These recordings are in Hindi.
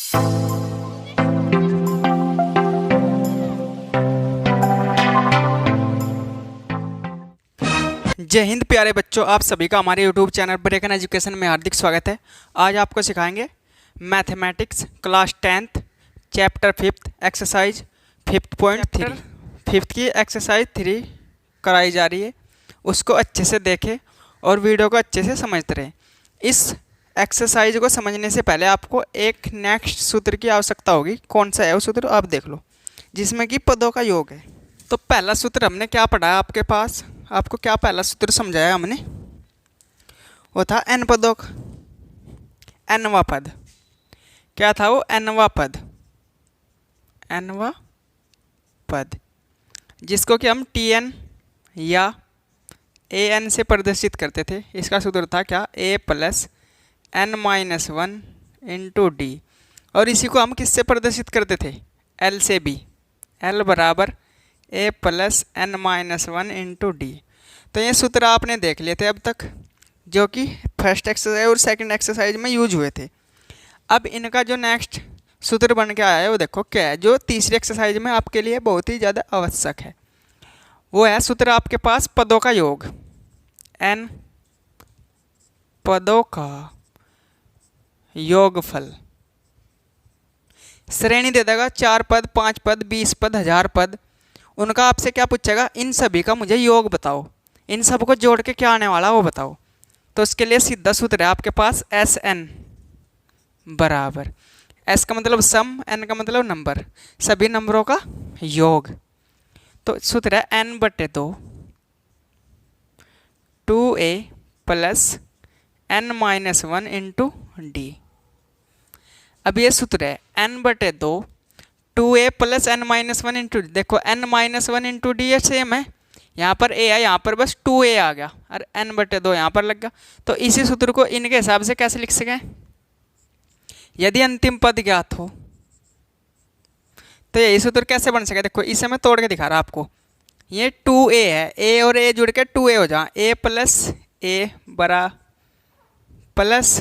जय हिंद प्यारे बच्चों, आप सभी का हमारे YouTube चैनल ब्रेकन एजुकेशन में हार्दिक स्वागत है। आज आपको सिखाएंगे mathematics class 10th chapter 5th exercise 5.3। 5th की एक्सरसाइज 3 कराई जा रही है, उसको अच्छे से देखें और वीडियो को अच्छे से समझते रहें। इस एक्सरसाइज को समझने से पहले आपको एक नेक्स्ट सूत्र की आवश्यकता होगी। कौन सा है वो सूत्र आप देख लो, जिसमें कि पदों का योग है। तो पहला सूत्र हमने क्या पढ़ा है आपके पास, आपको क्या पहला सूत्र समझाया हमने, वो था एन पदों का, एनवा पद। क्या था वो? एनवा पद, एनवा पद, जिसको कि हम टी एन या ए एन से प्रदर्शित करते थे। इसका सूत्र था क्या? A plus N minus one into D. और इसी को हम किससे प्रदर्शित करते थे? एल से बी, एल बराबर A plus N minus one into D. तो ये सूत्र आपने देख लिए थे अब तक, जो कि फर्स्ट एक्सरसाइज और सेकंड एक्सरसाइज में यूज हुए थे। अब इनका जो नेक्स्ट सूत्र बन के आया है वो देखो क्या है, जो तीसरी एक्सरसाइज में आपके लिए बहुत ही ज़्यादा आवश्यक है। वो है सूत्र आपके पास पदों का योग, एन पदों का योगफल। श्रेणी दे देगा 4 पद, 5 पद, 20 पद, 1000 पद। उनका आपसे क्या पूछेगा? इन सभी का मुझे योग बताओ, इन सब को जोड़ के क्या आने वाला वो बताओ। तो उसके लिए सीधा सूत्र है आपके पास एस एन बराबर, एस का मतलब सम, एन का मतलब नंबर, सभी नंबरों का योग। तो सूत्र है एन बटे 2 2a plus N minus one into D. अब ये सूत्र है एन बटे 2 2a plus N minus one into D. देखो N minus one into D ये सेम है, यहाँ पर a है, यहाँ पर बस 2a आ गया और n बटे 2 यहाँ पर लग गया। तो इसी सूत्र को इनके हिसाब से कैसे लिख सकें? यदि अंतिम पद ज्ञात हो तो यही सूत्र कैसे बन सके? देखो इसे मैं तोड़ के दिखा रहा आपको। ये 2a है, a और a जुड़ के 2a हो जाए, a प्लस a बरा plus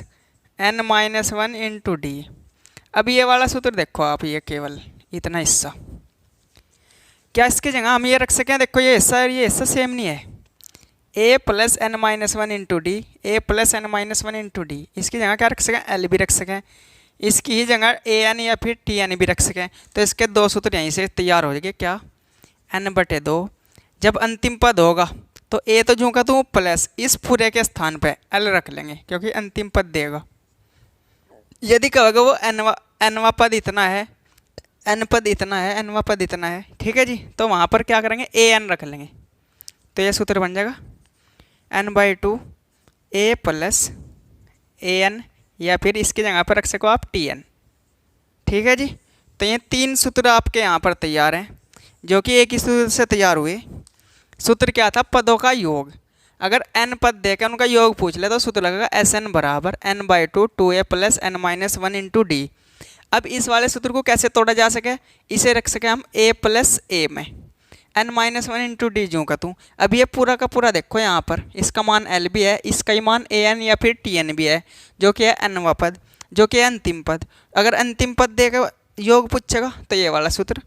N minus one into D. अब ये वाला सूत्र देखो आप, ये केवल इतना हिस्सा, क्या इसकी जगह हम ये रख सकें? देखो ये हिस्सा और ये हिस्सा सेम नहीं है, a plus N minus one into d, a plus N minus one into d. इसकी जगह क्या रख सकें? एल भी रख सकें, इसकी ही जगह ए एन या फिर टी एन भी रख सकें। तो इसके दो सूत्र यहीं से तैयार हो जाएंगे। क्या? एन बटे 2, जब अंतिम पद होगा तो ए तो जूँ का तो प्लस इस पूरे के स्थान पे एल रख लेंगे, क्योंकि अंतिम पद देगा। यदि कहोगे वो एनवा पद इतना है, एन पद इतना है, एनवा पद इतना है, ठीक है जी, तो वहाँ पर क्या करेंगे? ए एन रख लेंगे। तो ये सूत्र बन जाएगा n by 2 a plus a n, या फिर इसकी जगह पर रख सको आप टी एन। ठीक है जी। तो ये 3 सूत्र आपके यहाँ पर तैयार हैं, जो कि एक ही सूत्र से तैयार हुए। सूत्र क्या था? पदों का योग। अगर n पद देकर उनका योग पूछ ले तो सूत्र लगेगा एस एन बराबर n by 2 2a plus N minus one into D. अब इस वाले सूत्र को कैसे तोड़ा जा सके? इसे रख सके हम a प्लस ए में, N minus one into D जूँ का तू। अब ये पूरा का पूरा देखो, यहाँ पर इसका मान एल भी है, इसका ही मान ए एन या फिर टी एन भी है, जो कि है एनवा पद, जो कि है अंतिम पद। अगर अंतिम पद देकर योग पूछेगा तो ये वाला सूत्र,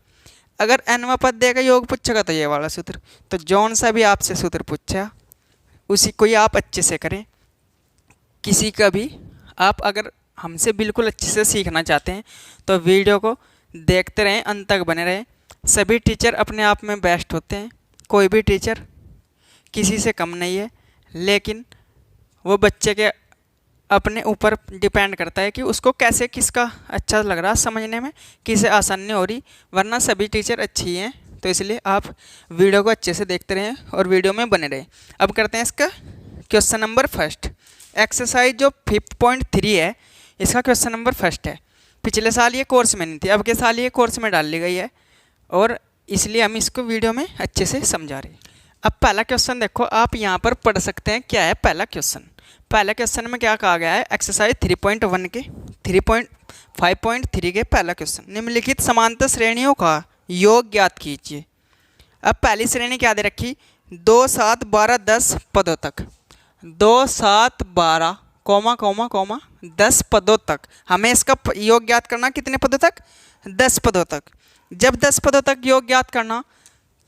अगर एनवा पद देकर योग पूछेगा तो ये वाला सूत्र। तो जौन सा भी आपसे सूत्र पूछा उसी को ही आप अच्छे से करें। किसी का भी आप अगर हमसे बिल्कुल अच्छे से सीखना चाहते हैं तो वीडियो को देखते रहें, अंत तक बने रहें। सभी टीचर अपने आप में बेस्ट होते हैं, कोई भी टीचर किसी से कम नहीं है, लेकिन वो बच्चे के अपने ऊपर डिपेंड करता है कि उसको कैसे, किसका अच्छा लग रहा समझने में, किसे आसानी हो रही। वरना सभी टीचर अच्छी हैं, तो इसलिए आप वीडियो को अच्छे से देखते रहें और वीडियो में बने रहें। अब करते हैं इसका क्वेश्चन नंबर फर्स्ट। एक्सरसाइज जो 5.3 है, इसका क्वेश्चन नंबर फर्स्ट है। पिछले साल ये कोर्स में नहीं थी, अब के साल ये कोर्स में डाल ली गई है, और इसलिए हम इसको वीडियो में अच्छे से समझा रहे हैं। अब पहला क्वेश्चन देखो, आप यहाँ पर पढ़ सकते हैं क्या है पहला क्वेश्चन। पहले क्वेश्चन में क्या कहा गया है? एक्सरसाइज 3.1 के 5.3 के पहला क्वेश्चन, निम्नलिखित समांतर श्रेणियों का योग ज्ञात कीजिए। अब पहली श्रेणी क्या दे रखी? 2 7 12 10 पदों तक, 2 7 12 कॉमा कॉमा कॉमा 10 पदों तक। हमें इसका योग ज्ञात करना कितने पदों तक? 10 पदों तक। जब 10 पदों तक योग ज्ञात करना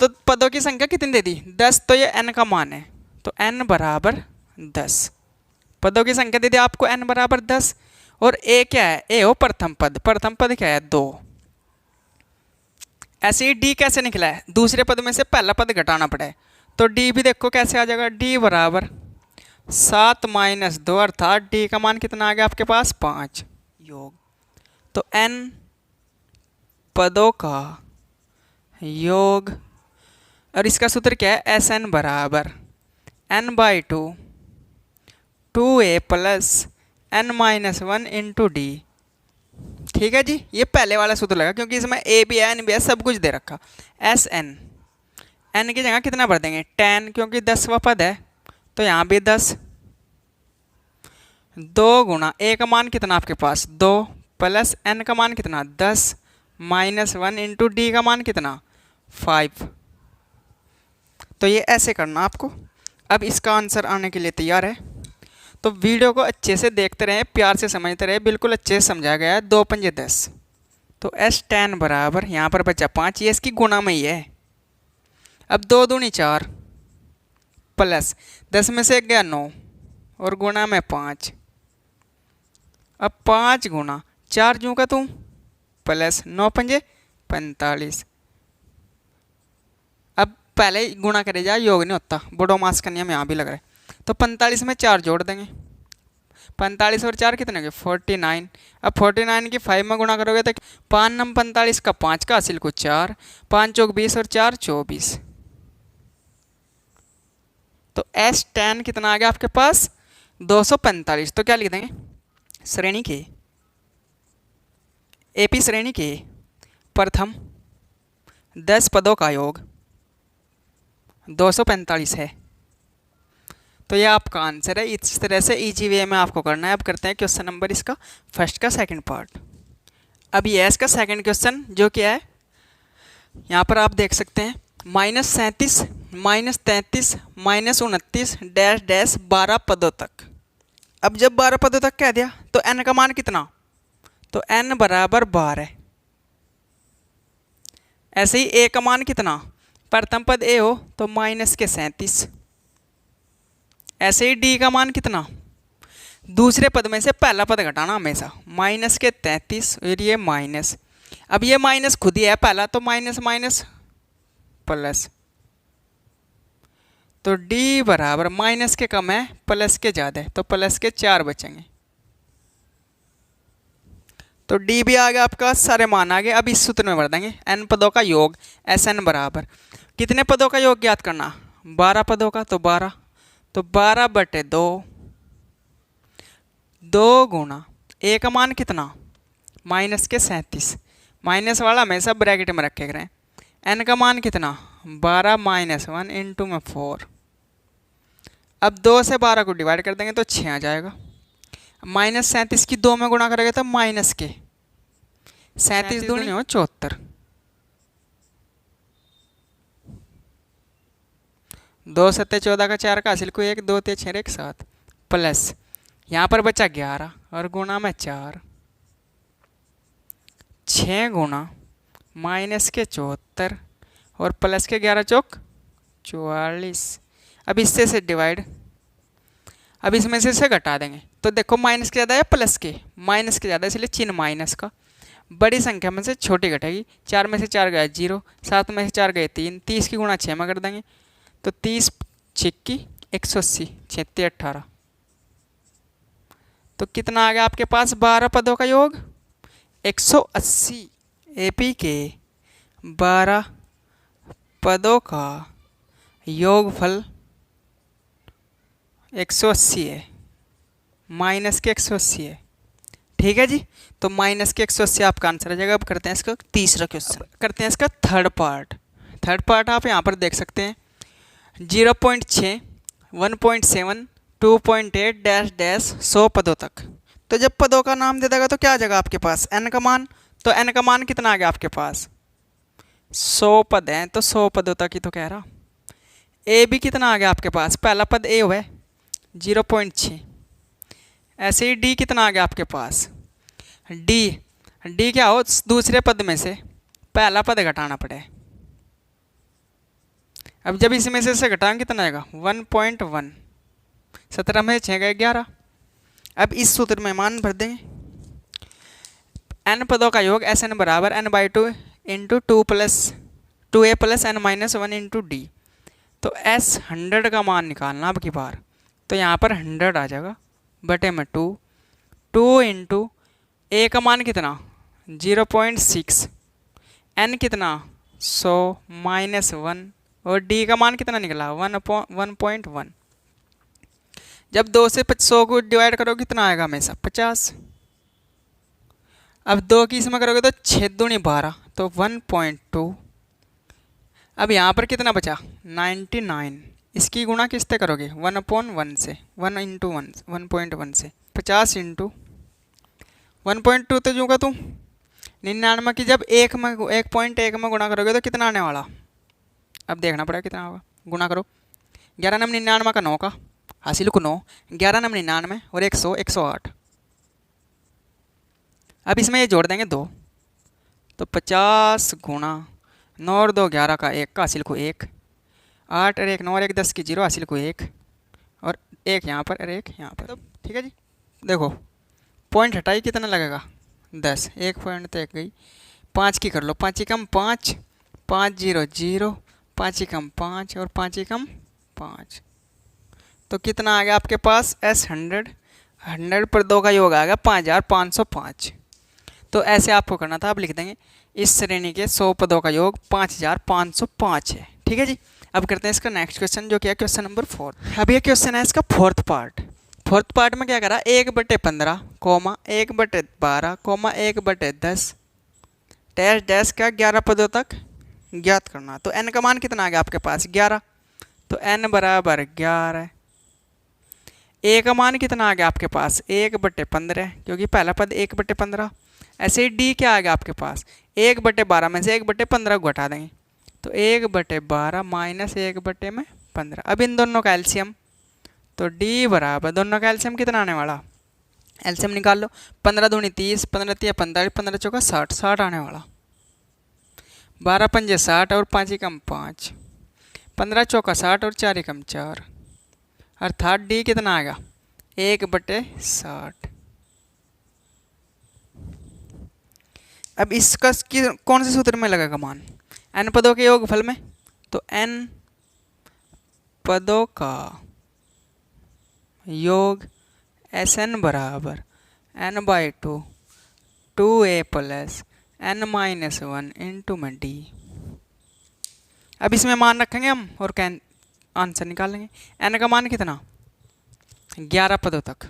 तो पदों की संख्या कितनी दे दी? 10। तो ये n का मान है, तो n बराबर 10। पदों की संख्या दे दी आपको n बराबर 10। और a क्या है? a हो प्रथम पद। प्रथम पद क्या है? 2। ऐसे ही d कैसे निकला है? दूसरे पद में से पहला पद घटाना पड़ा है, तो d भी देखो कैसे आ जाएगा। d बराबर 7 माइनस 2, अर्थात d का मान कितना आ गया आपके पास? 5 योग। तो n पदों का योग, और इसका सूत्र क्या है? Sn बराबर n/2 2a plus n-1 into D. ठीक है जी, ये पहले वाला सूत्र लगा क्योंकि इसमें a भी है n भी है, सब कुछ दे रखा। Sn, n की जगह कितना भर देंगे? 10, क्योंकि 10वां पद है तो यहाँ भी 10। 2 गुणा a का मान कितना आपके पास? 2 प्लस n का मान कितना? 10 माइनस 1 इंटू डी का मान कितना? 5। तो ये ऐसे करना आपको। अब इसका आंसर आने के लिए तैयार है, तो वीडियो को अच्छे से देखते रहें, प्यार से समझते रहे, बिल्कुल अच्छे से समझाया गया है। 2 पंजे 10। तो S10 बराबर यहाँ पर बचा 5, ये इसकी गुणा में ही है। अब 2 दूनी 4 प्लस 10 में से 1 गया 9 और गुणा में 5। अब 5 गुणा 4 जूँ का तू प्लस 9 पंजे 45। अब पहले ही गुणा करे जा, योग नहीं होता, बड़ो मास का नियम यहाँ भी लग रहा है। तो 45 में 4 जोड़ देंगे। 45 और 4 कितने हो गए? 49। अब 49 की 5 में गुणा करोगे तो 5 नम 45 का 5 का हासिल को 4, 5 चौक 20 और 4 24। तो S10 कितना आ गया आपके पास? 245। तो क्या लिख देंगे? श्रेणी के, AP श्रेणी के प्रथम 10 पदों का योग 245 है। तो ये आपका आंसर है। इस तरह से इजी वे में आपको करना है। अब करते हैं क्वेश्चन नंबर इसका फर्स्ट का सेकंड पार्ट। अब ये है इसका सेकंड क्वेश्चन, जो क्या है यहाँ पर आप देख सकते हैं। -37 -33 -29 डैश डैश 12 पदों तक। अब जब 12 पदों तक कह दिया तो n का मान कितना? तो n बराबर 12। ऐसे ही a का मान कितना? प्रथम पद a हो तो -37। ऐसे ही d का मान कितना? दूसरे पद में से पहला पद घटाना हमेशा, -33 और ये माइनस। अब ये माइनस खुद ही है पहला, तो माइनस माइनस प्लस। तो d बराबर माइनस के कम है प्लस के ज़्यादा है, तो प्लस के 4 बचेंगे। तो d भी आ गया आपका, सारे मान आ गए। अब इस सूत्र में भर देंगे n पदों का योग। Sn बराबर कितने पदों का योग ज्ञात करना? 12 पदों का, तो 12। तो 12/2 2 गुणा a का मान कितना? -37। माइनस वाला हमेशा ब्रैकेट में रखे करें। n का मान कितना? 12 - 1 इंटू में 4। अब 2 से 12 को डिवाइड कर देंगे तो 6 आ जाएगा। -37 की 2 में गुणा करेंगे तो माइनस के 37 दूनी हो 74। 2 7 14 का 4 का हासिल को 1 2 3 6 1 7 प्लस यहाँ पर बचा 11 और गुणा में 4। 6 गुणा माइनस के 74 और प्लस के 11 चौक 44। अब इससे से डिवाइड, अब इसमें से घटा देंगे तो देखो माइनस के ज़्यादा है प्लस के? माइनस के ज़्यादा, इसलिए चिन्ह माइनस का। बड़ी संख्या में से छोटी घटेगी। 4 में से 4 गए 0, 7 में से 4 गए 3, 30 की गुणा 6 में कर देंगे तो 30 6 180 36 18। तो कितना आ गया आपके पास? 12 पदों का योग 180। AP के 12 पदों का योगफल 180 है, माइनस के 180 है। ठीक है जी, तो माइनस के 180 आपका आंसर आ जाएगा। अब करते हैं इसका तीसरा क्वेश्चन, करते हैं इसका थर्ड पार्ट। थर्ड पार्ट आप यहाँ पर देख सकते हैं। 0.6 1.7 2.8 डैश डैश 100 पदों तक। तो जब पदों का नाम दे देगा तो क्या आ जाएगा आपके पास? n का मान। तो n का मान कितना आ गया आपके पास? 100 पद हैं, तो 100 पदों तक ही तो कह रहा। a भी कितना आ गया आपके पास? पहला पद a हुआ है 0.6, ऐसे ही डी कितना आ गया आपके पास, डी क्या हो, दूसरे पद में से पहला पद घटाना पड़े। अब जब इसमें से घटाएंगे कितना आएगा 1.1, 17 में 6 गए 11। अब इस सूत्र में मान भर देंगे, n पदों का योग एस एन बराबर n/2 into 2a plus n-1 into D. तो s 100 का मान निकालना अब की बार, तो यहाँ पर 100 आ जाएगा बटे में 2 इंटू a का मान कितना 0.6, n कितना 100 -1 और d का मान कितना निकला 1.1। जब 2 से 100 को डिवाइड करोगे कितना आएगा हमेशा 50। अब 2 की इसमें करोगे तो 6 दूनी 12, तो 1.2। अब यहाँ पर कितना बचा 99, इसकी गुणा किससे करोगे 1/1 से, 1 इंटू 1.1 से 50 इंटू 1.2, तो जो का तू 99 की जब 1.1 में गुणा करोगे तो कितना आने वाला, अब देखना पड़ेगा कितना होगा। गुणा करो 11 नम 99 का 9 का हासिल को 9, 11 नम 99 और 100 108। अब इसमें ये जोड़ देंगे 2, तो 50 गुणा 9 और 2 11 का 1 का हासिल को 1, 8 और 1 9 और 1 10 की 0 हासिल को 1 और 1 यहाँ पर और 1 यहाँ पर। ठीक है जी, देखो पॉइंट हटाई कितना लगेगा 10, 1 पॉइंट तो 1 गई, 5 की कर लो, 5 ही कम 5, 5 0 0, 5 ही कम 5 और 5 ही कम 5, तो कितना आ गया आपके पास S 100 पर 2 का योग आ गया 5505। तो ऐसे आपको करना था, आप लिख देंगे इस श्रेणी के 100 पदों का योग 5505 है। ठीक है जी, अब करते हैं इसका नेक्स्ट क्वेश्चन जो कि है क्वेश्चन नंबर 4। अब ये क्वेश्चन है इसका फोर्थ पार्ट में क्या करा 1/15 कोमा 1/12 कोमा 1/10 डैश डैश का 11 पदों तक ज्ञात करना। तो n का मान कितना आ गया आपके पास 11, तो n बराबर 11। a का मान कितना आ गया आपके पास 1/15 क्योंकि पहला पद 1/15। ऐसे ही d क्या आ गया आपके पास 1/12 में से 1/15 को घटा देंगे, तो 1/12 माइनस 1/15। अब इन दोनों का एलसीएम, तो d बराबर दोनों का एलसीएम कितना आने वाला, एलसीएम निकाल लो, 15 दूनी 30, 15 तिया 45, 15 चौका 60, 60 आने वाला, 12 पंजे 60 और 5 एकम 5, 15 चौका 60 और 4 एकम 4, अर्थात डी कितना आएगा 1/60। अब इसका कौन से सूत्र में लगेगा मान, n पदों के योगफल में, तो n पदों का योग Sn बराबर n/2 2a plus n-1 into में d। अब इसमें मान रखेंगे हम और आंसर निकालेंगे। n का मान कितना 11 पदों तक,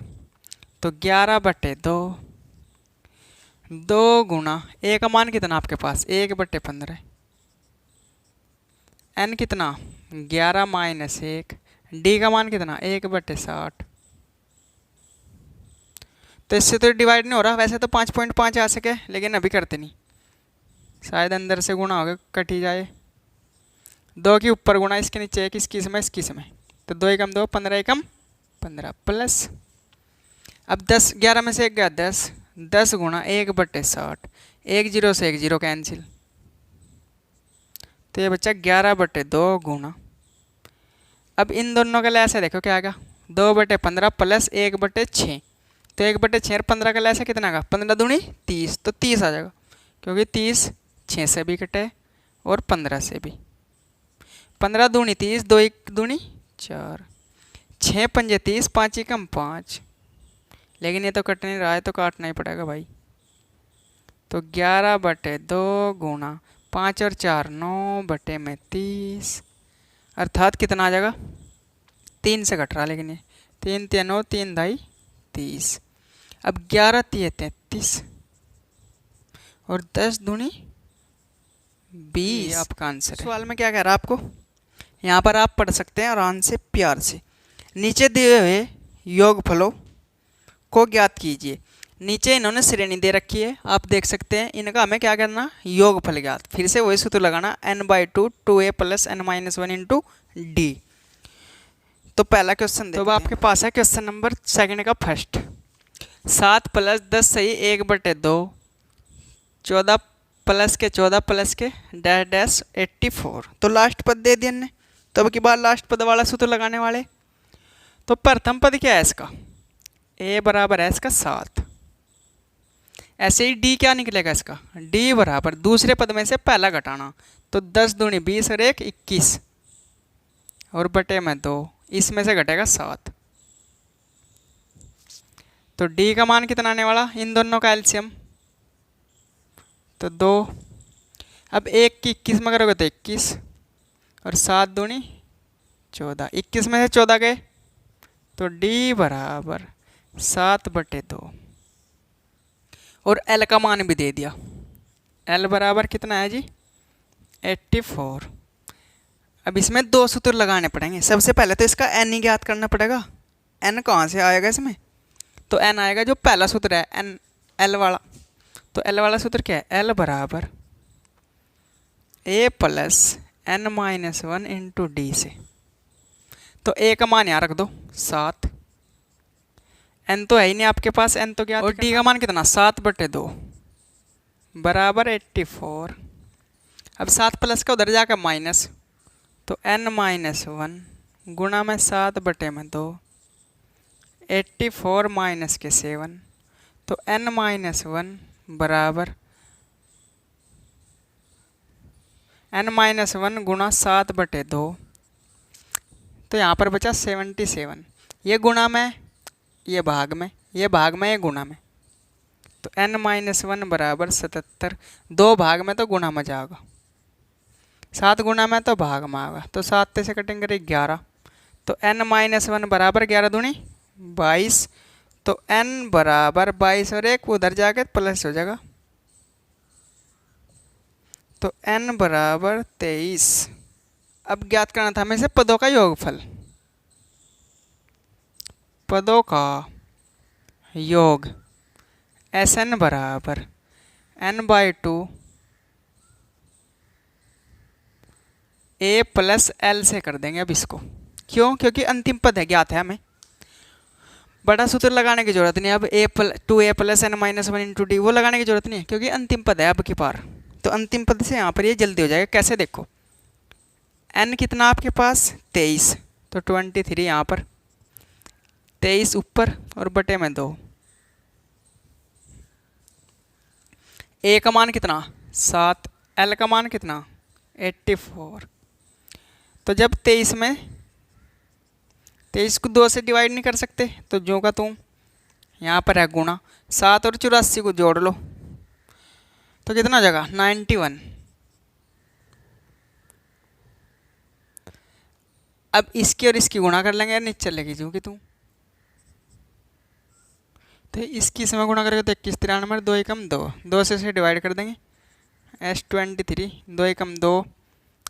तो 11/2 2 गुणा a का मान कितना आपके पास 1/15, n कितना 11 माइनस 1, d का मान कितना 1/60। तो इससे तो डिवाइड नहीं हो रहा, वैसे तो 5.5 आ सके लेकिन अभी करते नहीं, शायद अंदर से गुणा होगा कट ही जाए, 2 के ऊपर गुणा इसके नीचे 1 इसकी इसमें इसकी इसमें, तो 2 एकम 2 15 एकम 15 प्लस, अब 10 11 में से 1 गया 10, 10 गुणा 1/60, 1 0 से 1 0 कैंसिल, तो ये बच्चा 11/2 गुणा, अब इन दोनों का लैसा देखो क्या आएगा 2/15 प्लस 1/6, तो 1/6 और 15 का लैसा कितना आएगा 15 दूनी 30, तो 30 आ जाएगा क्योंकि 30 6 से भी कटे और 15 से भी, 15 दूनी 30, 2 1 दूनी 4, 6 पंजे 30, 5 एकम 5, लेकिन ये तो कट नहीं रहा है तो काटना ही पड़ेगा भाई, तो 11/2 गुणा 5 और 4 9/30, अर्थात कितना आ जाएगा 3 से कट रहा, लेकिन ये 3 3 9 3 ढाई 30, अब 11 3 33 और 10 दूनी 20 आपका आंसर है। सवाल में क्या कह रहा है आपको, यहाँ पर आप पढ़ सकते हैं आराम से प्यार से, नीचे दिए हुए योगफलों को ज्ञात कीजिए। नीचे इन्होंने श्रेणी दे रखी है, आप देख सकते हैं, इनका हमें क्या करना योगफल ज्ञात, फिर से वही सूत्र लगाना n/2 2a plus n-1 into D. तो पहला क्वेश्चन तो आपके पास है क्वेश्चन नंबर 2 का फर्स्ट, 7 प्लस 10 सही 1/2, 14 प्लस के 14 प्लस के डैश डैश 84। तो लास्ट पद दे दिया हमने। तो अब की बार लास्ट पद वाला सूत्र लगाने वाले। तो प्रथम पद क्या है इसका, a बराबर है इसका 7। ऐसे ही d क्या निकलेगा इसका, d बराबर दूसरे पद में से पहला घटाना, तो 10 दूनी 20 और 1 21 और बटे में 2, इसमें से घटेगा 7। तो d का मान कितना आने वाला, इन दोनों का एलसीएम तो 2। अब 1 की 21 में करोगे तो 21 और 7 दूनी 14, 21 में से 14 गए तो d बराबर 7/2 और l का मान भी दे दिया। l बराबर कितना है जी 84। अब इसमें दो सूत्र लगाने पड़ेंगे। सबसे पहले तो इसका n ही ज्ञात करना पड़ेगा। n कहाँ से आएगा इसमें, तो n आएगा जो पहला सूत्र है n l वाला। तो l वाला सूत्र क्या है, l बराबर a plus n-1 into D से। तो a का मान यहाँ रख दो 7, n तो है ही नहीं आपके पास, n तो क्या, और d का मान कितना 7/2 बराबर 84। अब 7 प्लस का उधर जाकर माइनस, तो n-1 गुणा में 7/2 84 माइनस के 7, तो n-1 बराबर n-1 गुणा 7/2, तो यहाँ पर बचा 77। ये गुणा में, ये भाग में, ये भाग में, ये गुणा में, तो n-1 बराबर 77। दो भाग में तो गुणा में जाएगा, 7 गुणा में तो भाग में आएगा, तो 7 से कटेंगे 11, तो n-1 बराबर 11 दूनी 22। तो n बराबर 22 और 1 उधर जाके प्लस हो जाएगा, तो n बराबर 23। अब ज्ञात करना था हमें से पदों का योगफल। पदों का योग Sn बराबर n/2 a प्लस l से कर देंगे। अब इसको क्यों, क्योंकि अंतिम पद है ज्ञात है, हमें बड़ा सूत्र लगाने की जरूरत नहीं। अब a plus n-1 into D वो लगाने की जरूरत नहीं है, क्योंकि अंतिम पद है अब की बार। तो अंतिम पद से यहाँ पर ये जल्दी हो जाएगा। कैसे, देखो n कितना आपके पास 23, तो 23 यहाँ पर 23 ऊपर और बटे में 2। a का मान कितना 7, l का मान कितना 84। तो जब 23 में 23 को 2 से डिवाइड नहीं कर सकते, तो जो का तुम यहाँ पर है गुणा, 7 और 84 को जोड़ लो तो कितना हो जाएगा 91। अब इसकी और इसकी गुणा कर लेंगे, नीचे चलेगी जो कि तुम, तो इसकी इसमें गुणा करेंगे तो 21 93 2 एकम 2, 2 से डिवाइड कर देंगे S23 2 एकम 2,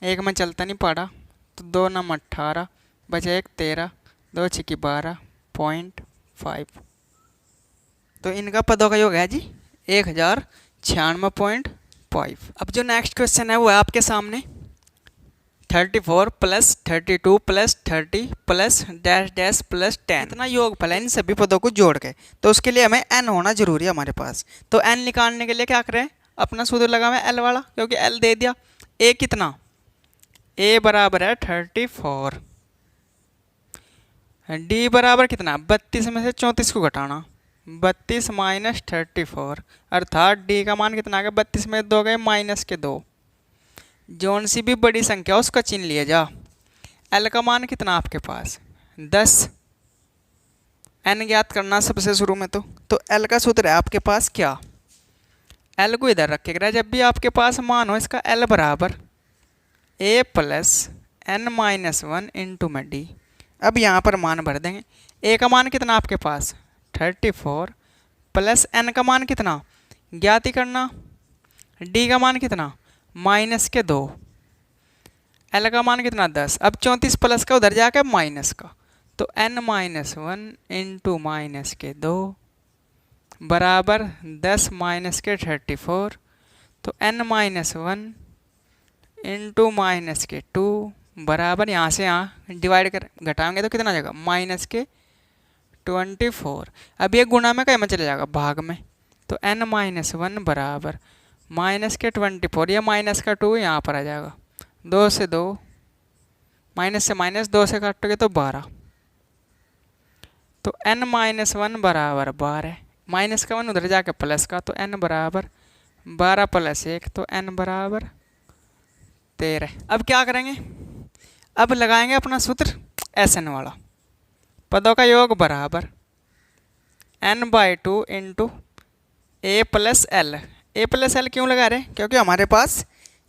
एक में चलता नहीं पाड़ा, तो 2 9 18 बचे 1 13 2 6 12.5। तो इनका पदों का योग है जी 1096.5। अब जो नेक्स्ट क्वेश्चन है वो है आपके सामने 34 plus 32 plus 30 plus dash dash plus 10। इतना योगफल है इन सभी पदों को जोड़ के, तो उसके लिए हमें n होना जरूरी है हमारे पास। तो n निकालने के लिए क्या करें, अपना सूत्र लगा मैं l वाला, क्योंकि l दे दिया। a कितना, a बराबर है 34, d बराबर कितना 32 में से 34 को घटाना 32 माइनस 34, अर्थात d का मान कितना आ गया 32 में 2 गए माइनस के 2। जौन सी भी बड़ी संख्या उसका चिन्ह लिया जा। l का मान कितना आपके पास 10, n ज्ञात करना सबसे शुरू में। तो l का सूत्र है आपके पास क्या, l को इधर रखेगा जब भी आपके पास मान हो इसका, l बराबर a प्लस n-1 इंटू में d। अब यहाँ पर मान भर देंगे। a का मान कितना आपके पास 34 प्लस n का मान कितना ज्ञात ही करना, d का मान कितना माइनस के 2, l का मान कितना 10। अब 34 प्लस का उधर जाकर माइनस का, तो n-1 इंटू माइनस के 2 बराबर 10 माइनस के 34, तो n-1 इंटू माइनस के 2 बराबर यहाँ से यहाँ डिवाइड कर घटाएंगे तो कितना आ जाएगा माइनस के 24। अब ये गुणा में कहीं में चले जाएगा, भाग में, तो n-1 बराबर माइनस के 24, या माइनस का 2 यहाँ पर आ जाएगा, 2 से 2, माइनस से माइनस 2 से काटोगे तो 12, तो n-1 बराबर 12, माइनस का 1 उधर जाके प्लस का, तो n बराबर 12 + 1, तो n बराबर 13। अब क्या करेंगे, अब लगाएंगे अपना सूत्र Sn वाला, पदों का योग बराबर n/2 into a + l। a + l क्यों लगा रहे हैं, क्योंकि हमारे पास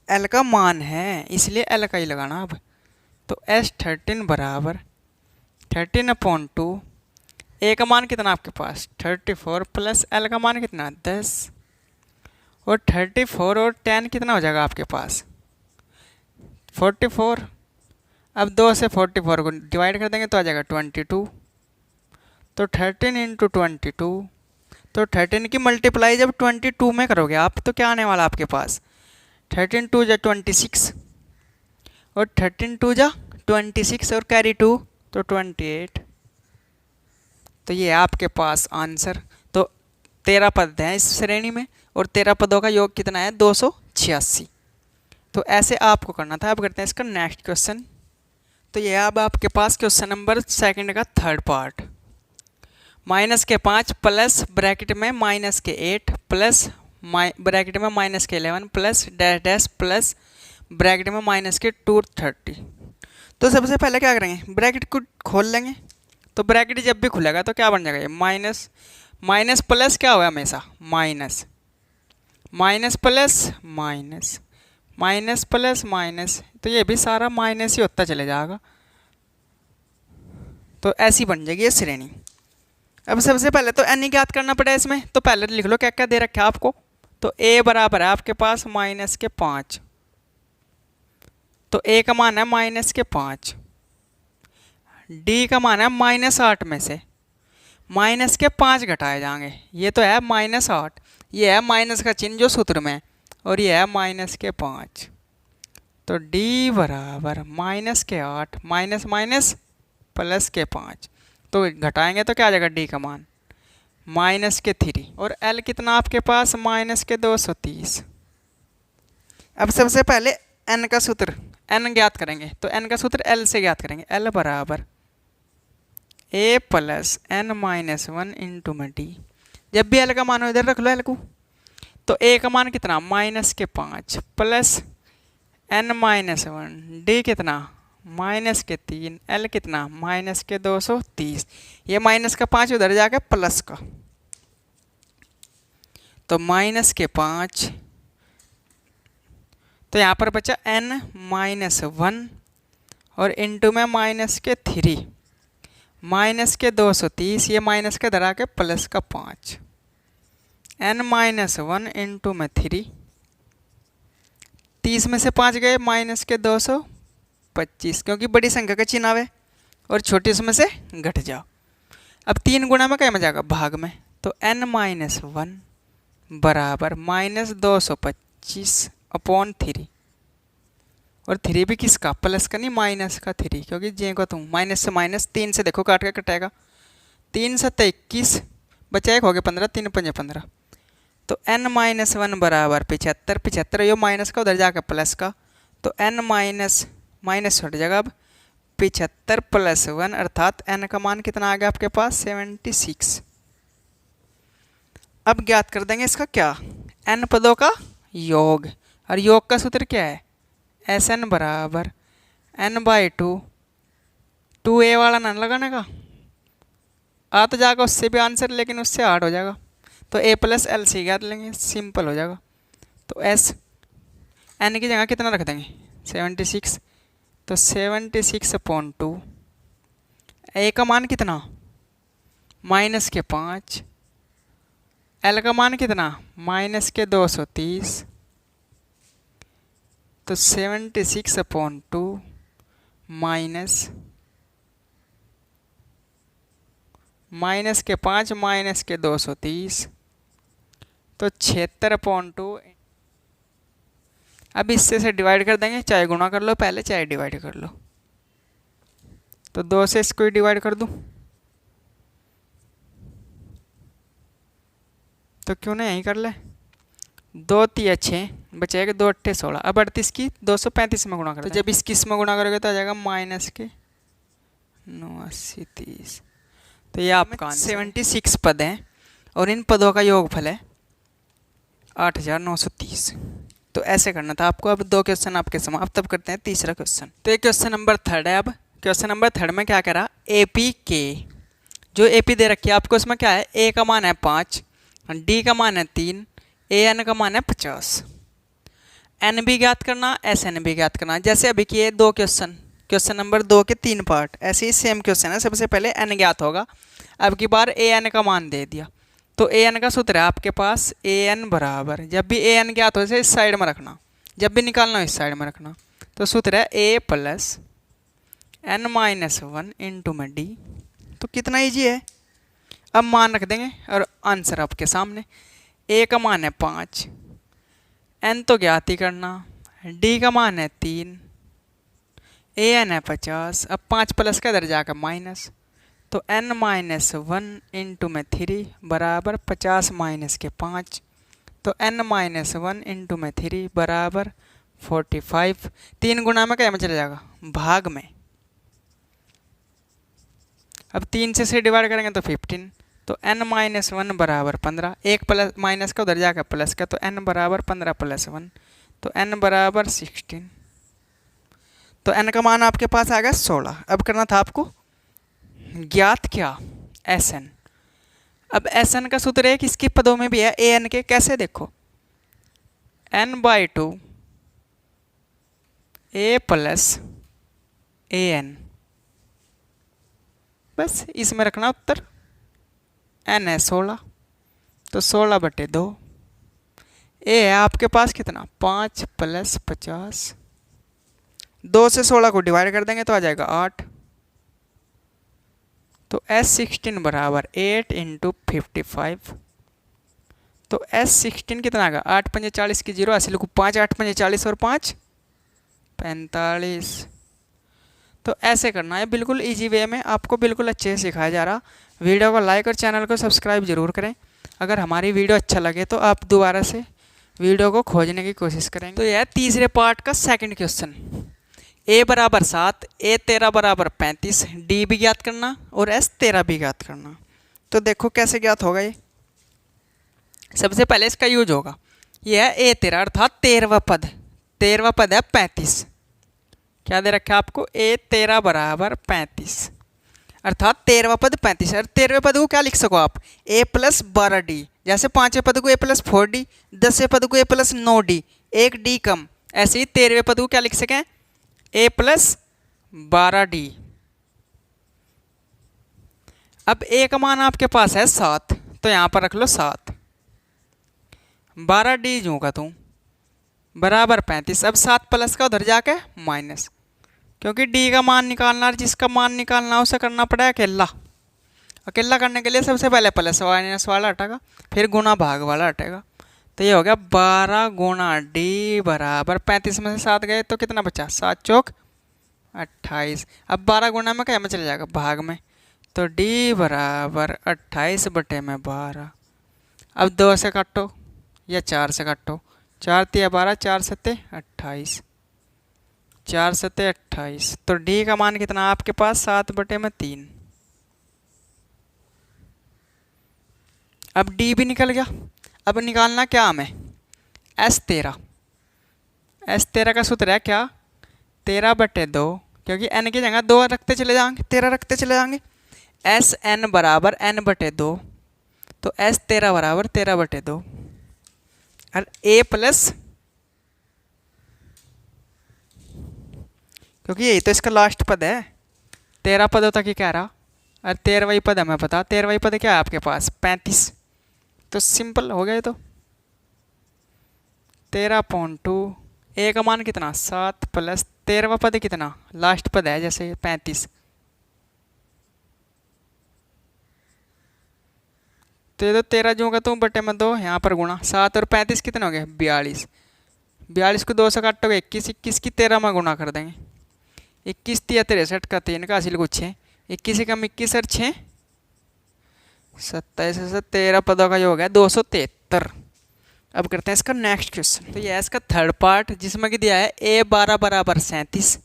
l का मान है, इसलिए l का ही लगाना। अब तो S13 बराबर 13/2, a का मान कितना आपके पास 34 प्लस l का मान कितना 10, और 34 और 10 कितना हो जाएगा आपके पास 44। अब 2 से 44 को डिवाइड कर देंगे तो आ जाएगा 22, तो 13 इंटू 22, तो 13 की मल्टीप्लाई जब 22 में करोगे आप तो क्या आने वाला आपके पास 13 2 जा 26, और 13 2 जा 26 और कैरी 2 तो 28। तो ये है आपके पास आंसर। तो 13 पद हैं इस श्रेणी में, और 13 पदों का योग कितना है 286। तो ऐसे आपको करना था। अब करते हैं इसका नेक्स्ट क्वेश्चन। तो ये अब आपके पास क्वेश्चन नंबर 2 का थर्ड पार्ट। माइनस के 5 प्लस ब्रैकेट में माइनस के 8 प्लस ब्रैकेट में माइनस के 11 plus dash dash plus bracket में माइनस के 230। तो सबसे पहले क्या करेंगे, ब्रैकेट को खोल लेंगे। तो ब्रैकेट जब भी खुलेगा तो क्या बन जाएगा, ये माइनस माइनस प्लस क्या हुआ हमेशा minus, minus plus minus, minus plus minus, तो ये भी सारा माइनस ही होता चले जाएगा। तो ऐसी बन जाएगी ये श्रेणी। अब सबसे पहले तो n ज्ञात करना पड़ेगा इसमें, तो पहले लिख लो क्या क्या दे रखा है आपको। तो a बराबर है आपके पास माइनस के 5, तो a का मान है माइनस के 5, d का मान है -8 में से माइनस के 5 घटाए जाएंगे, ये तो है -8, ये है माइनस का चिन्ह जो सूत्र में, और ये है माइनस के 5। तो d बराबर माइनस के 8 माइनस माइनस प्लस के 5, तो घटाएंगे तो क्या आ जाएगा d का मान माइनस के 3, और l कितना आपके पास माइनस के 230। अब सबसे पहले n का सूत्र n ज्ञात करेंगे, तो n का सूत्र l से ज्ञात करेंगे। l बराबर a प्लस n-1 इंटू में d। जब भी l का मान हो इधर रख लो l को। तो a का मान कितना माइनस के 5 प्लस n-1, d कितना माइनस के 3, l कितना माइनस के 230, ये माइनस का 5 उधर जाके प्लस का, तो माइनस के 5, तो यहाँ पर बचा n-1 और इंटू में माइनस के 3 माइनस के 230, ये माइनस के धरा के प्लस का 5, n-1 इंटू में 3, 30 में से 5 गए माइनस के 225, क्योंकि बड़ी संख्या का चिन्ह आवे और छोटी उसमें से घट जाओ। अब 3 गुणा में क्या में जाएगा भाग में, तो n-1 बराबर -225/3, और 3 भी किसका प्लस का नहीं माइनस का 3, क्योंकि जे को तुम माइनस से माइनस 3 से देखो काट के कटेगा, 3 × 7 = 21, बचा एक हो गया 15, 3 × 5 = 15। तो n-1 बराबर 75, 75 ये माइनस का उधर जाकर प्लस का, तो n माइनस हट जाएगा। अब 75 + 1 अर्थात n का मान कितना आ गया आपके पास 76। अब ज्ञात कर देंगे इसका क्या n पदों का योग, और योग का सूत्र क्या है Sn बराबर n/2, 2a वाला न लगाने का आ तो जाएगा उससे भी आंसर, लेकिन उससे हार्ड हो जाएगा, तो a + l से ज्ञात लेंगे, सिंपल हो जाएगा। तो s n की जगह कितना रख देंगे 76, तो 76/2, a का मान कितना माइनस के 5, l का मान कितना माइनस के 230, तो 76/2 माइनस के 5 माइनस के 230, तो 76/2। अब इससे से डिवाइड कर देंगे, चाहे गुणा कर लो पहले चाहे डिवाइड कर लो। तो 2 से इसको ही डिवाइड कर दूं, तो क्यों ना यहीं कर ले। 2 3 6 बचेगा 2 8 16। अब 38 की 235 में गुणा कर, तो जब इसकी इसमें गुणा करोगे तो आ जाएगा माइनस के 89 30। तो ये आपका 76 पद हैं और इन पदों का योगफल है 8930। तो ऐसे करना था आपको। अब 2 क्वेश्चन आपके समाप्त। अब करते हैं तीसरा क्वेश्चन। तो ये क्वेश्चन नंबर 3 है। अब क्वेश्चन नंबर 3 में क्या करा, एपी के जो एपी दे रखी है आपको, उसमें क्या है, ए का मान है 5, डी का मान है 3, ए एन का मान है 50। एन भी ज्ञात करना, एस एन भी ज्ञात करना। जैसे अभी किए 2 क्वेश्चन, क्वेश्चन नंबर 2 के 3 पार्ट, ऐसे ही सेम क्वेश्चन है। सबसे पहले एन ज्ञात होगा, अब की बार ए एन का मान दे दिया। तो ए एन का सूत्र है आपके पास ए एन बराबर, जब भी ए एन ज्ञात हो इसे इस साइड में रखना, जब भी निकालना हो इस साइड में रखना। तो सूत्र है ए प्लस एन माइनस 1 इंटू में डी। तो कितना ईजी है। अब मान रख देंगे और आंसर आपके सामने। ए का मान है 5, एन तो ज्ञात ही करना, डी का मान है 3, ए एन है 50। अब 5 प्लस का इधर जाकर माइनस, तो n माइनस 1 इंटू में 3 बराबर 50 माइनस के 5। तो n माइनस 1 इंटू में 3 बराबर 45। 3 गुना में क्या में चला जाएगा, भाग में। अब 3 से डिवाइड करेंगे तो 15। तो n माइनस 1 बराबर 15। एक प्लस माइनस का उधर जाकर प्लस का, तो n बराबर 15 प्लस 1, तो n बराबर 16। तो n का मान आपके पास आ गया 16। अब करना था आपको ज्ञात क्या, एस एन। अब एस एन का सूत्र है कि इसके पदों में भी है ए एन के। कैसे देखो, n/2 A plus a N, बस इसमें रखना उत्तर। n है 16, तो 16/2। ए है आपके पास कितना, 5 प्लस 50। 2 से 16 को डिवाइड कर देंगे तो आ जाएगा 8। तो S16 बराबर 8 इंटू 55। तो S16 कितना आ गया, 8 पंजे 40 की 0, ऐसे लिखूँ 5 8 पंजे 40 और 5 45। तो ऐसे करना है, बिल्कुल इजी वे में आपको बिल्कुल अच्छे से सिखाया जा रहा। वीडियो को लाइक और चैनल को सब्सक्राइब जरूर करें। अगर हमारी वीडियो अच्छा लगे तो आप दोबारा से वीडियो को खोजने की कोशिश करेंगे। तो यह तीसरे पार्ट का सेकंड क्वेश्चन। ए बराबर 7, ए 13 बराबर 35, डी भी ज्ञात करना और एस 13 भी ज्ञात करना। तो देखो कैसे ज्ञात होगा ये। सबसे पहले इसका यूज होगा, यह है ए 13 अर्थात 13वां पद। 13वां पद है 35। क्या दे रखा है आपको, ए 13 बराबर 35 अर्थात 13वां पद 35। और 13वें पद को क्या लिख सको आप, ए प्लस 12d। जैसे 5वें पद को ए प्लस 4d, 10वें पद को ए प्लस 9d, एक डी कम। ऐसे ही 13वें पद को क्या लिख सकें, ए प्लस 12d। अब ए का मान आपके पास है 7, तो यहां पर रख लो 7। 12d जू का तू बराबर 35। अब 7 प्लस का उधर जाके माइनस, क्योंकि डी का मान निकालना, जिसका मान निकालना उसे करना पड़ेगा अकेला। अकेला करने के लिए सबसे पहले प्लस माइनस वाला हटेगा, फिर गुना भाग वाला हटेगा। तो ये हो गया 12 गुना डी बराबर 35 में से 7 गए तो कितना बचा, 7 चौक 28। अब 12 गुना में क्या में चले जाएगा, भाग में। तो डी बराबर 28/12। अब 2 से काटो या 4 से काटो, 4 तिया 12, 4 सत्ते 28, 4 सत्ते 28। तो डी का मान कितना आपके पास, 7/3। अब डी भी निकल गया। अब निकालना क्या हमें, S13। S13 का सूत्र है क्या, 13/2, क्योंकि n की जगह 2 रखते चले जाएंगे, 13 रखते चले जाएंगे। SN बराबर n/2, तो S13 बराबर 13/2। और A प्लस, क्योंकि यही तो इसका लास्ट पद है, 13 पदों तक ही कह रहा। और 13वां पद हमें पता, 13वां पद क्या है आपके पास, 35। तो सिंपल हो गया। तो 13.2, ए का मान कितना, 7 प्लस 13वां पद कितना, लास्ट पद है जैसे 35। तो ये तो 13 जूँ का तू बटे में 2, यहाँ पर गुणा 7 और 35 कितने हो गए, 42। 42 को 2 से काटोगे 21, 21 की 13 में गुणा कर देंगे। 21 तिया 63 का 3 का हासिल कुछ 6, 21 कम 21 और 6 27 से 13 पदों का योग है 273। अब करते हैं इसका नेक्स्ट क्वेश्चन। तो ये है इसका थर्ड पार्ट, जिसमें कि दिया है a 12 बराबर 37,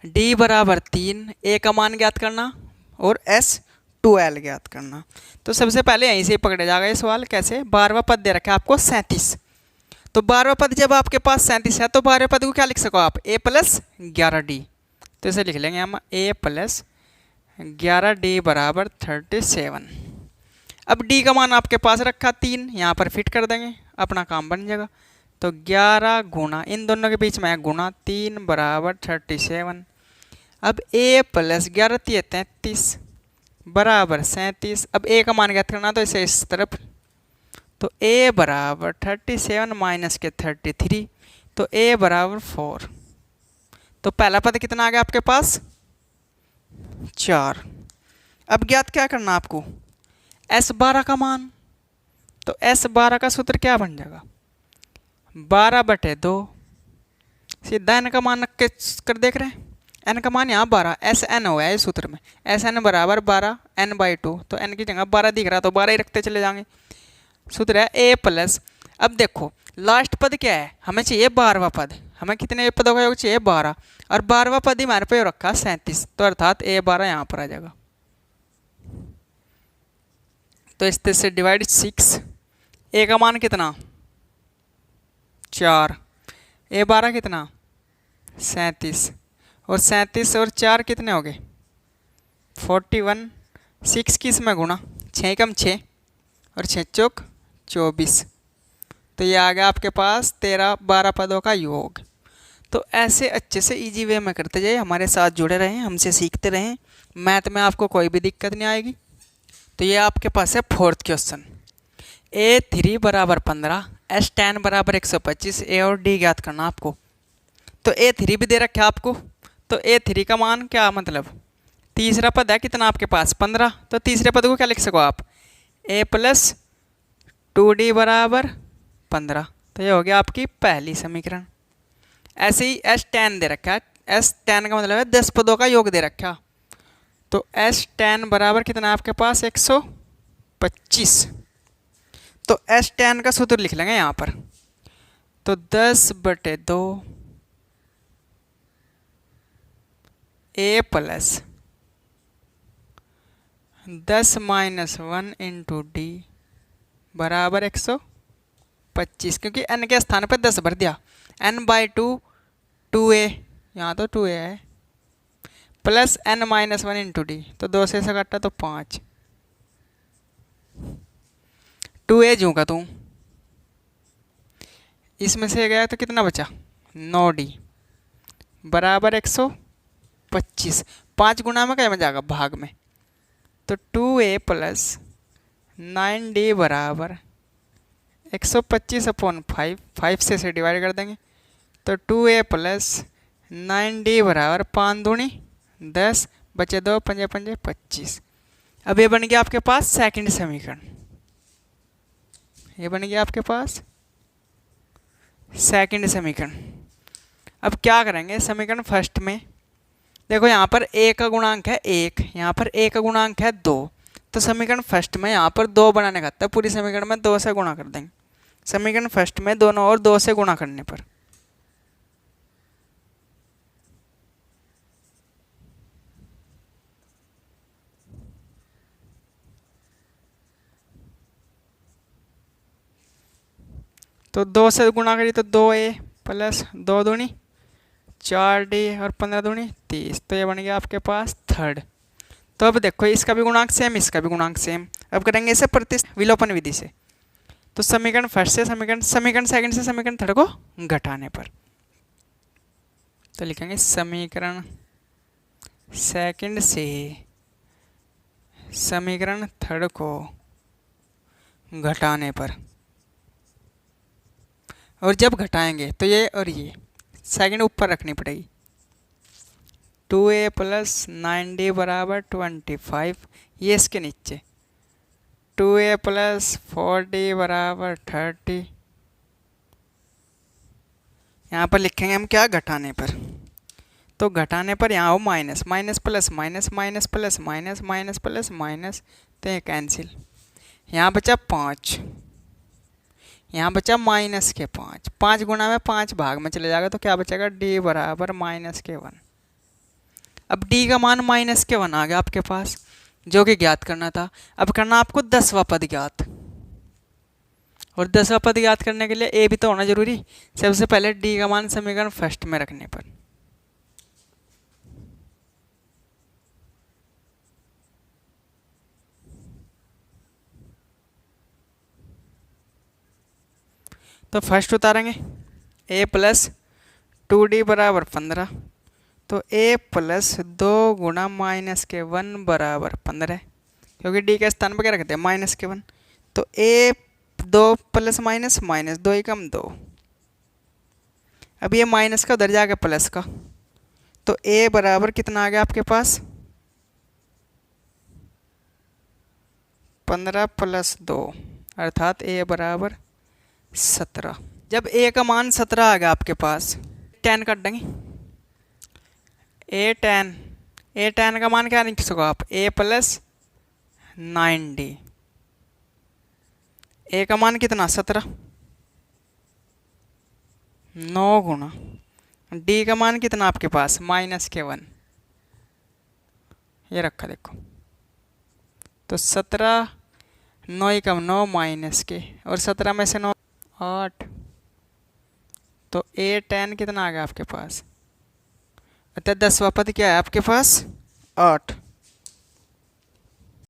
d बराबर 3, a का मान ज्ञात करना और s 12 ज्ञात करना। तो सबसे पहले यहीं से ही पकड़े जाएगा ये सवाल। कैसे? 12वां पद दे रखा है आपको 37। तो 12वां पद जब आपके पास 37 है तो 12वें पद को क्या लिख सको आप? a plus 11d। तो इसे लिख लेंगे हम a प्लस 11d बराबर 37। अब d का मान आपके पास रखा 3, यहाँ पर फिट कर देंगे, अपना काम बन जाएगा। तो 11 गुना, इन दोनों के बीच में है गुना, 3 बराबर 37। अब a प्लस 11 33 बराबर 37। अब a का मान ज्ञात करना, तो इसे इस तरफ, तो a बराबर 37 माइनस के 33, तो a बराबर 4। तो पहला पद कितना आ गया आपके पास? 4। अब ज्ञात क्या करना आपको? S12 का मान। तो S12 का सूत्र क्या बन जाएगा? 12/2। सीधा n का मान रख के कर देख रहे हैं, n का मान यहाँ 12, SN हुआ है इस सूत्र में। SN बराबर 12 n/2। तो n की जगह 12 दिख रहा, तो 12 ही रखते चले जाएंगे। सूत्र है a प्लस, अब देखो लास्ट पद क्या है, हमें चाहिए 12वां पद। हमें कितने पदों का योग चाहिए? 12। और 12वां पद ही हमारे पे रखा 37, तो अर्थात a 12 यहाँ पर आ जाएगा। तो इस तरह से डिवाइड 6, a का मान कितना? 4, a 12 कितना? 37, और 37 और 4 कितने हो गए? 41। 6 किस में गुणा? 6 कम 6 और 6 चौक 24। तो ये आ गया आपके पास 13-12 पदों का योग। तो ऐसे अच्छे से इजी वे में करते जाइए, हमारे साथ जुड़े रहें, हमसे सीखते रहें। मैथ में आपको कोई भी दिक्कत नहीं आएगी। तो ये आपके पास है फोर्थ क्वेश्चन। a3 बराबर 15, s10 बराबर 125, a और d ज्ञात करना आपको। तो a3 भी दे रखा है आपको। तो a3 का मान क्या, मतलब तीसरा पद है कितना आपके पास? 15। तो तीसरे पद को क्या लिख सको आप? a प्लस 2d बराबर 15। तो ये हो गया आपकी पहली समीकरण। ऐसे ही s10 दे रखा है। s10 का मतलब है 10 पदों का योग दे रखा। तो s10 बराबर कितना है आपके पास? 125। तो s10 का सूत्र लिख लेंगे यहाँ पर। तो 10/2 a plus 10 minus 1 into d बराबर 125, क्योंकि n के स्थान पर 10 भर दिया। n/2 2a, यहाँ तो 2a है, plus n minus 1 into D. तो 2 से काटा तो 5, 2a जूँ का तू, इसमें से गया तो कितना बचा? 9d बराबर 125। 5 गुना में क्या में जाएगा? भाग में। तो 2a प्लस 9d बराबर 125/5, 5 से डिवाइड कर देंगे। तो 2a प्लस 9d बराबर 5 दूनी 10, बचे 2, 5 5 25। अब ये बन गया आपके पास सेकंड समीकरण। ये बन गया आपके पास सेकंड समीकरण। अब क्या करेंगे समीकरण फर्स्ट में? देखो यहाँ पर a का गुणांक है 1, यहाँ पर a का गुणांक है 2। तो समीकरण फर्स्ट में यहाँ पर 2 बनाने का था, पूरी समीकरण में 2 से गुणा कर देंगे। समीकरण फर्स्ट में दोनों और 2 से गुणा करने पर तो 2 से गुणा करी तो 2a प्लस 2 दूनी 4d और 15 दूनी 30। तो ये बन गया आपके पास थर्ड। तो अब देखो इसका भी गुणांक सेम, इसका भी गुणांक सेम। अब करेंगे इसे विलोपन विधि से। तो समीकरण फर्स्ट से समीकरण सेकंड से समीकरण थर्ड को घटाने पर, तो लिखेंगे समीकरण सेकंड से समीकरण थर्ड को घटाने पर, और जब घटाएंगे तो ये और ये सेकंड ऊपर रखनी पड़ेगी। 2a प्लस 9d बराबर 25, ये इसके नीचे 2a प्लस 4d बराबर 30। यहाँ पर लिखेंगे हम क्या? घटाने पर। तो घटाने पर यहाँ हो minus, minus plus minus, minus plus minus, minus plus minus, तो ये कैंसिल। यहाँ बचा 5, यहाँ बचा माइनस के 5, 5 गुना में 5 भाग में चले जाएगा तो क्या बचेगा, d बराबर माइनस के 1। अब d का मान माइनस के 1 आ गया आपके पास, जो कि ज्ञात करना था। अब करना आपको 10वां पद ज्ञात, और 10वां पद ज्ञात करने के लिए a भी तो होना जरूरी। सबसे पहले d का मान समीकरण फर्स्ट में रखने पर, तो फर्स्ट उतारेंगे a प्लस 2d बराबर 15, तो a प्लस 2 गुणा माइनस के 1 बराबर 15, क्योंकि d के स्थान पर क्या रखते हैं, माइनस के 1। तो a 2 प्लस माइनस, माइनस 2 ही कम 2। अब ये माइनस का उधर जाएगा प्लस का, तो a बराबर कितना आ गया आपके पास, 15 प्लस 2, अर्थात a बराबर 17। जब a का मान 17 आ गया आपके पास, 10 काट देंगे, a 10 का मान क्या लिख सको आप, a प्लस 9d। a का मान कितना, 17, 9 गुना d का मान कितना आपके पास, माइनस के 1, ये रखा देखो। तो 17, 9 ही कम 9 माइनस के, और 17 में से 9 8, तो a 10 कितना आ गया आपके पास, अतः 10वां पद क्या है आपके पास, 8।